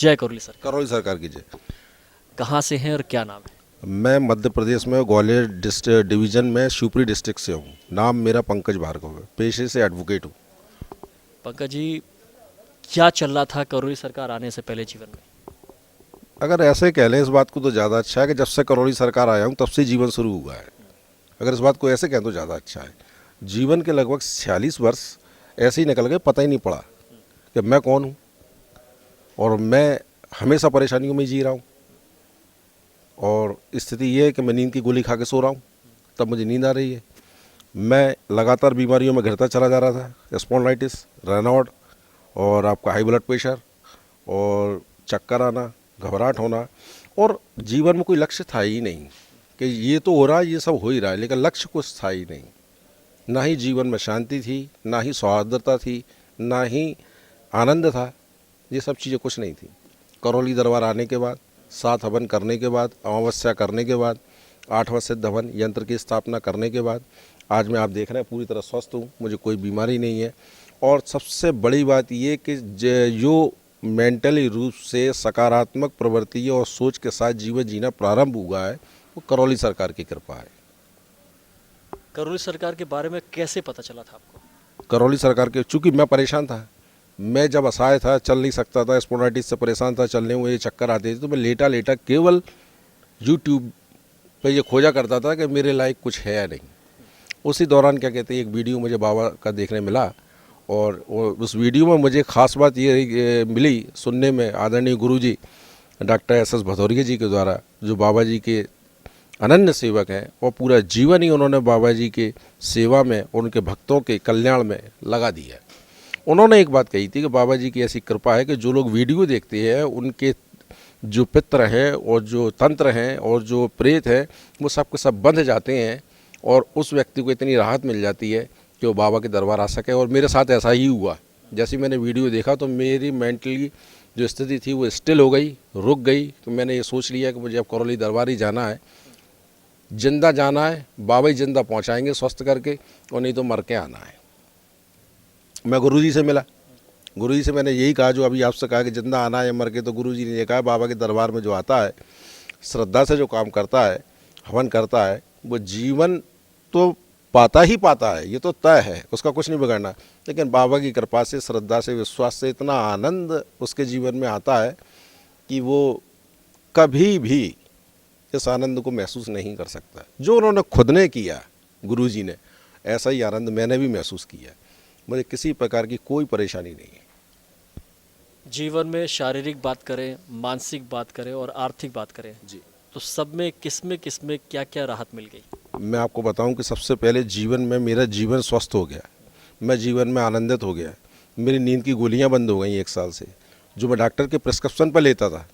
जय करौली सर। करौली सरकार की जय। कहाँ से हैं और क्या नाम है? मैं मध्य प्रदेश में ग्वालियर डिवीज़न में शिवपुरी डिस्ट्रिक्ट से हूँ। नाम मेरा पंकज भार्गव है, पेशे से एडवोकेट हूँ। पंकज जी, क्या चल रहा था करौली सरकार आने से पहले जीवन में? अगर ऐसे कह लें इस बात को तो ज़्यादा अच्छा है कि जब से करौली सरकार आया हूँ तब से जीवन शुरू हुआ है। अगर इस बात को ऐसे कहें तो ज़्यादा अच्छा है। जीवन के लगभग 46 वर्ष ऐसे ही निकल गए, पता ही नहीं पड़ा कि मैं कौन हूँ। और मैं हमेशा परेशानियों में जी रहा हूँ। और स्थिति ये है कि मैं नींद की गोली खा के सो रहा हूँ, तब मुझे नींद आ रही है। मैं लगातार बीमारियों में घिरता चला जा रहा था, स्पॉन्डिलाइटिस, रेनाउड और आपका हाई ब्लड प्रेशर और चक्कर आना, घबराहट होना। और जीवन में कोई लक्ष्य था ही नहीं कि ये तो हो रहा है, ये सब हो ही रहा है, लेकिन लक्ष्य कुछ था ही नहीं। ना ही जीवन में शांति थी, ना ही सौहार्दता थी, ना ही आनंद था। ये सब चीज़ें कुछ नहीं थी। करौली दरबार आने के बाद, 7 हवन करने के बाद, अमावस्या करने के बाद, 8वां सिद्ध हवन यंत्र की स्थापना करने के बाद आज मैं आप देख रहे हैं पूरी तरह स्वस्थ हूँ, मुझे कोई बीमारी नहीं है। और सबसे बड़ी बात ये कि जो मेंटली रूप से सकारात्मक प्रवृत्ति और सोच के साथ जीवन जीना प्रारंभ हुआ है वो करौली सरकार की कृपा है। करौली सरकार के बारे में कैसे पता चला था आपको? करौली सरकार के, चूँकि मैं परेशान था, मैं जब असहाय था, चल नहीं सकता था, स्पॉन्डिलाइटिस से परेशान था, चलने में ये चक्कर आते थे, तो मैं लेटा लेटा केवल यूट्यूब पे ये खोजा करता था कि मेरे लायक कुछ है या नहीं। उसी दौरान क्या कहते हैं एक वीडियो मुझे बाबा का देखने मिला। और उस वीडियो में मुझे ख़ास बात ये मिली सुनने में, आदरणीय गुरुजी डॉक्टर एस भदौरिया जी के द्वारा, जो बाबा जी के अनन्य सेवक हैं और पूरा जीवन ही उन्होंने बाबा जी के सेवा में और उनके भक्तों के कल्याण में लगा दिया। उन्होंने एक बात कही थी कि बाबा जी की ऐसी कृपा है कि जो लोग वीडियो देखते हैं उनके जो पित्र हैं और जो तंत्र हैं और जो प्रेत हैं वो सब के सब बंध जाते हैं और उस व्यक्ति को इतनी राहत मिल जाती है कि वो बाबा के दरबार आ सके। और मेरे साथ ऐसा ही हुआ। जैसे मैंने वीडियो देखा तो मेरी मेंटली जो स्थिति थी वो स्टिल हो गई, रुक गई। तो मैंने ये सोच लिया कि मुझे अब करौली दरबार ही जाना है, जिंदा जाना है, बाबा ही जिंदा पहुंचाएंगे स्वस्थ करके, और नहीं तो मर के आना है। मैं गुरुजी से मिला, गुरुजी से मैंने यही कहा जो अभी आपसे कहा कि जिंदा आना है मर के, तो गुरुजी ने ये कहा बाबा के दरबार में जो आता है, श्रद्धा से जो काम करता है, हवन करता है, वो जीवन तो पाता ही पाता है, ये तो तय है, उसका कुछ नहीं बिगड़ना। लेकिन बाबा की कृपा से, श्रद्धा से, विश्वास से इतना आनंद उसके जीवन में आता है कि वो कभी भी इस आनंद को महसूस नहीं कर सकता। जो उन्होंने खुद ने किया, गुरुजी ने, ऐसा ही आनंद मैंने भी महसूस किया। मुझे किसी प्रकार की कोई परेशानी नहीं है। जीवन में शारीरिक बात करें, मानसिक बात करें और आर्थिक बात करें जी, तो सब में किस में क्या क्या राहत मिल गई? मैं आपको बताऊं कि सबसे पहले जीवन में मेरा जीवन स्वस्थ हो गया, मैं जीवन में आनंदित हो गया। मेरी नींद की गोलियां बंद हो गई 1 साल से, जो मैं डॉक्टर के प्रिस्क्रिप्शन पर लेता था।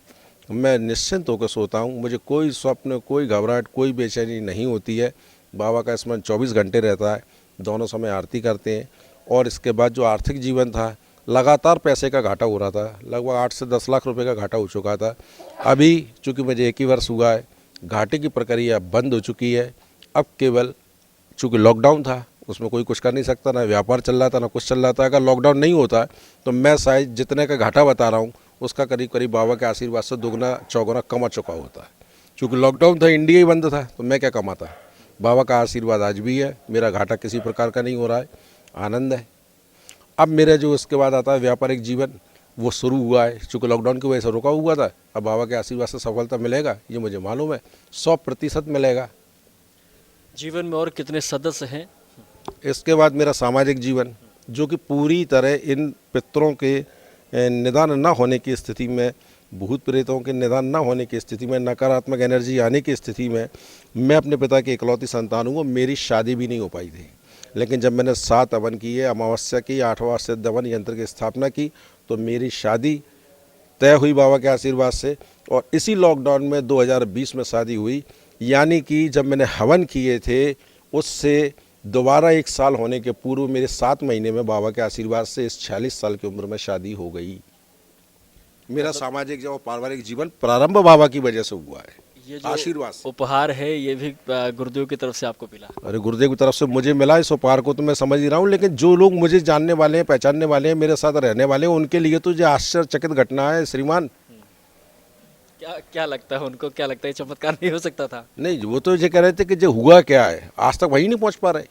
मैं निश्चिंत होकर सोता हूं, मुझे कोई स्वप्न, कोई घबराहट, कोई बेचैनी नहीं होती है। बाबा का स्मरण 24 घंटे रहता है, दोनों समय आरती करते हैं। और इसके बाद जो आर्थिक जीवन था, लगातार पैसे का घाटा हो रहा था, लगभग 8 से 10 लाख रुपए का घाटा हो चुका था। अभी चूँकि मुझे 1 ही वर्ष हुआ है, घाटे की प्रक्रिया बंद हो चुकी है। अब केवल चूँकि लॉकडाउन था, उसमें कोई कुछ कर नहीं सकता, ना व्यापार चल रहा था, ना कुछ चल रहा था। अगर लॉकडाउन नहीं होता तो मैं शायद जितने का घाटा बता रहा हूँ उसका करीब करीब बाबा के आशीर्वाद से दुगना चौगुना कमा चुका होता है। चूँकि लॉकडाउन था, इंडिया ही बंद था, तो मैं क्या कमाता। बाबा का आशीर्वाद आज भी है, मेरा घाटा किसी प्रकार का नहीं हो रहा है, आनंद है। अब मेरे जो इसके बाद आता है व्यापारिक जीवन, वो शुरू हुआ है। चूँकि लॉकडाउन की वजह से रुका हुआ था, अब बाबा के आशीर्वाद से सफलता मिलेगा, ये मुझे मालूम है, 100% मिलेगा। जीवन में और कितने सदस्य हैं? इसके बाद मेरा सामाजिक जीवन, जो कि पूरी तरह इन पितरों के निदान न होने की स्थिति में, भूत प्रेतों के निदान न होने की स्थिति में, नकारात्मक एनर्जी आने की स्थिति में, मैं अपने पिता की इकलौती संतान हूँ। मेरी शादी भी नहीं हो पाई थी, लेकिन जब मैंने 7 हवन किए, अमावस्या की, 8वां सिद्ध हवन यंत्र की स्थापना की, तो मेरी शादी तय हुई बाबा के आशीर्वाद से। और इसी लॉकडाउन में 2020 में शादी हुई। यानी कि जब मैंने हवन किए थे उससे दोबारा 1 साल होने के पूर्व मेरे 7 महीने में बाबा के आशीर्वाद से इस 46 साल की उम्र में शादी हो गई। मेरा सामाजिक और पारिवारिक जीवन प्रारंभ बाबा की वजह से हुआ है, ये जो आशीर्वाद से। उपहार है ये भी गुरुदेव की तरफ से आपको मिला? अरे गुरुदेव की तरफ से मुझे मिला इस उपहार को तो मैं समझ ही रहा हूँ, लेकिन जो लोग मुझे जानने वाले हैं, पहचानने वाले हैं, मेरे साथ रहने वाले हैं, उनके लिए तो ये आश्चर्यचकित घटना है श्रीमान क्या क्या लगता है उनको, क्या लगता है ये चमत्कार नहीं हो सकता था? नहीं, वो तो ये कह रहे थे कि जो हुआ क्या है, आज तक वही नहीं पहुंच पा रहे।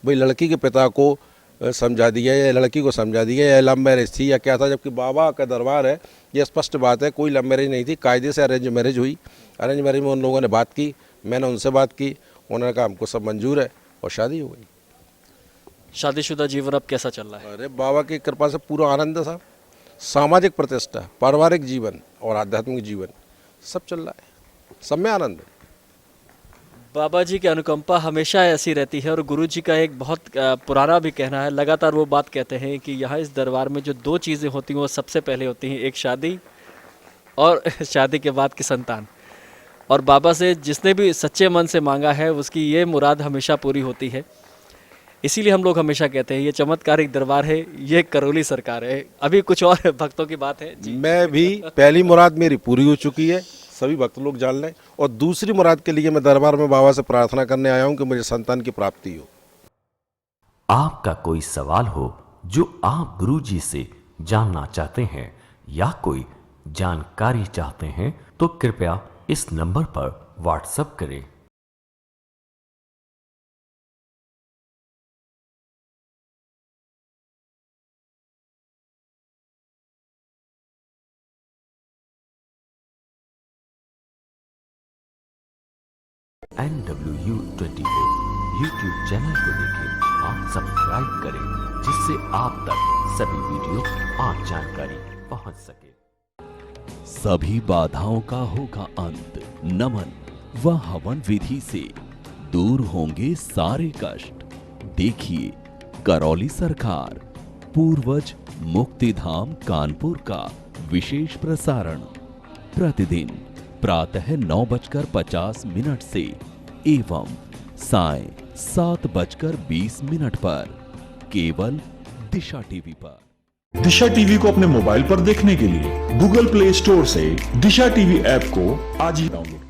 भाई लड़की के पिता को समझा दिया या लड़की को समझा दिया या लव मैरिज थी या क्या था, जबकि बाबा का दरबार है, ये स्पष्ट बात है, कोई लव मैरिज नहीं थी, कायदे से अरेंज मैरिज हुई। अरेंज मैरिज में उन लोगों ने बात की, मैंने उनसे बात की, उन्होंने कहा हमको सब मंजूर है और शादी हो गई। शादीशुदा जीवन अब कैसा चल रहा है? अरे बाबा की कृपा से पूरा आनंद है साहब, सामाजिक प्रतिष्ठा, पारिवारिक जीवन और आध्यात्मिक जीवन सब चल रहा है, सब में आनंद है। बाबा जी की अनुकंपा हमेशा ऐसी रहती है और गुरु जी का एक बहुत पुराना भी कहना है, लगातार वो बात कहते हैं कि यहाँ इस दरबार में जो दो चीज़ें होती हैं वो सबसे पहले होती हैं, एक शादी और शादी के बाद की संतान। और बाबा से जिसने भी सच्चे मन से मांगा है उसकी ये मुराद हमेशा पूरी होती है। इसीलिए हम लोग हमेशा कहते हैं ये चमत्कारिक दरबार है, ये करौली सरकार है। अभी कुछ और भक्तों की बात है जी। मैं भी पहली मुराद मेरी पूरी हो चुकी है, सभी भक्त लोग जान लें, और दूसरी मुराद के लिए मैं दरबार में बाबा से प्रार्थना करने आया हूँ कि मुझे संतान की प्राप्ति हो। आपका कोई सवाल हो जो आप गुरुजी से जानना चाहते हैं या कोई जानकारी चाहते हैं तो कृपया इस नंबर पर व्हाट्सएप करें। NWU24 यूट्यूब चैनल को देखें और सब्सक्राइब करें जिससे आप तक सभी वीडियो और जानकारी पहुंच सके। सभी बाधाओं का होगा अंत, नमन व हवन विधि से दूर होंगे सारे कष्ट। देखिए करौली सरकार पूर्वज मुक्तिधाम कानपुर का विशेष प्रसारण प्रतिदिन प्रातः 9:50 से एवं सायं 7:20 पर केवल दिशा टीवी पर। दिशा टीवी को अपने मोबाइल पर देखने के लिए गूगल प्ले स्टोर से दिशा टीवी ऐप को आज ही डाउनलोड